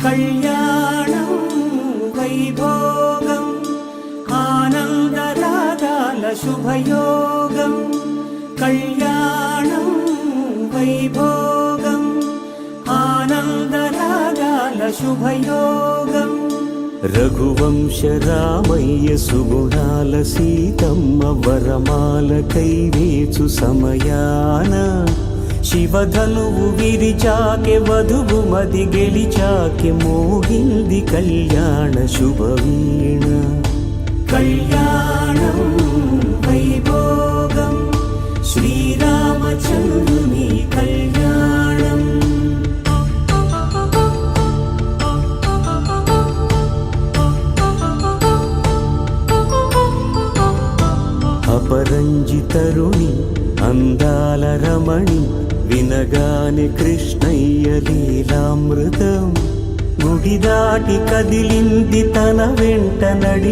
కళ్యాణం వైభోగం ఆనందరాగాల శుభయోగం. కళ్యాణం వైభోగం ఆనందరాగాల శుభయోగం. రఘువంశ రామయ్య సుగుణాల సీతమ్మ వరమాల కైవేచు సమయాన శివధనువు విరిచాకె వధువు మది గెలిచాకె మోగింది కళ్యాణ శుభవీణ. కళ్యాణం వైభోగం శ్రీరామచంద్రుని కళ్యాణం. అపరంజి తరుణి అందాల రమణి వినగానే కృష్ణయ్య లీలామృతం. గుడి దాటి కదిలింది తన వెంట నడి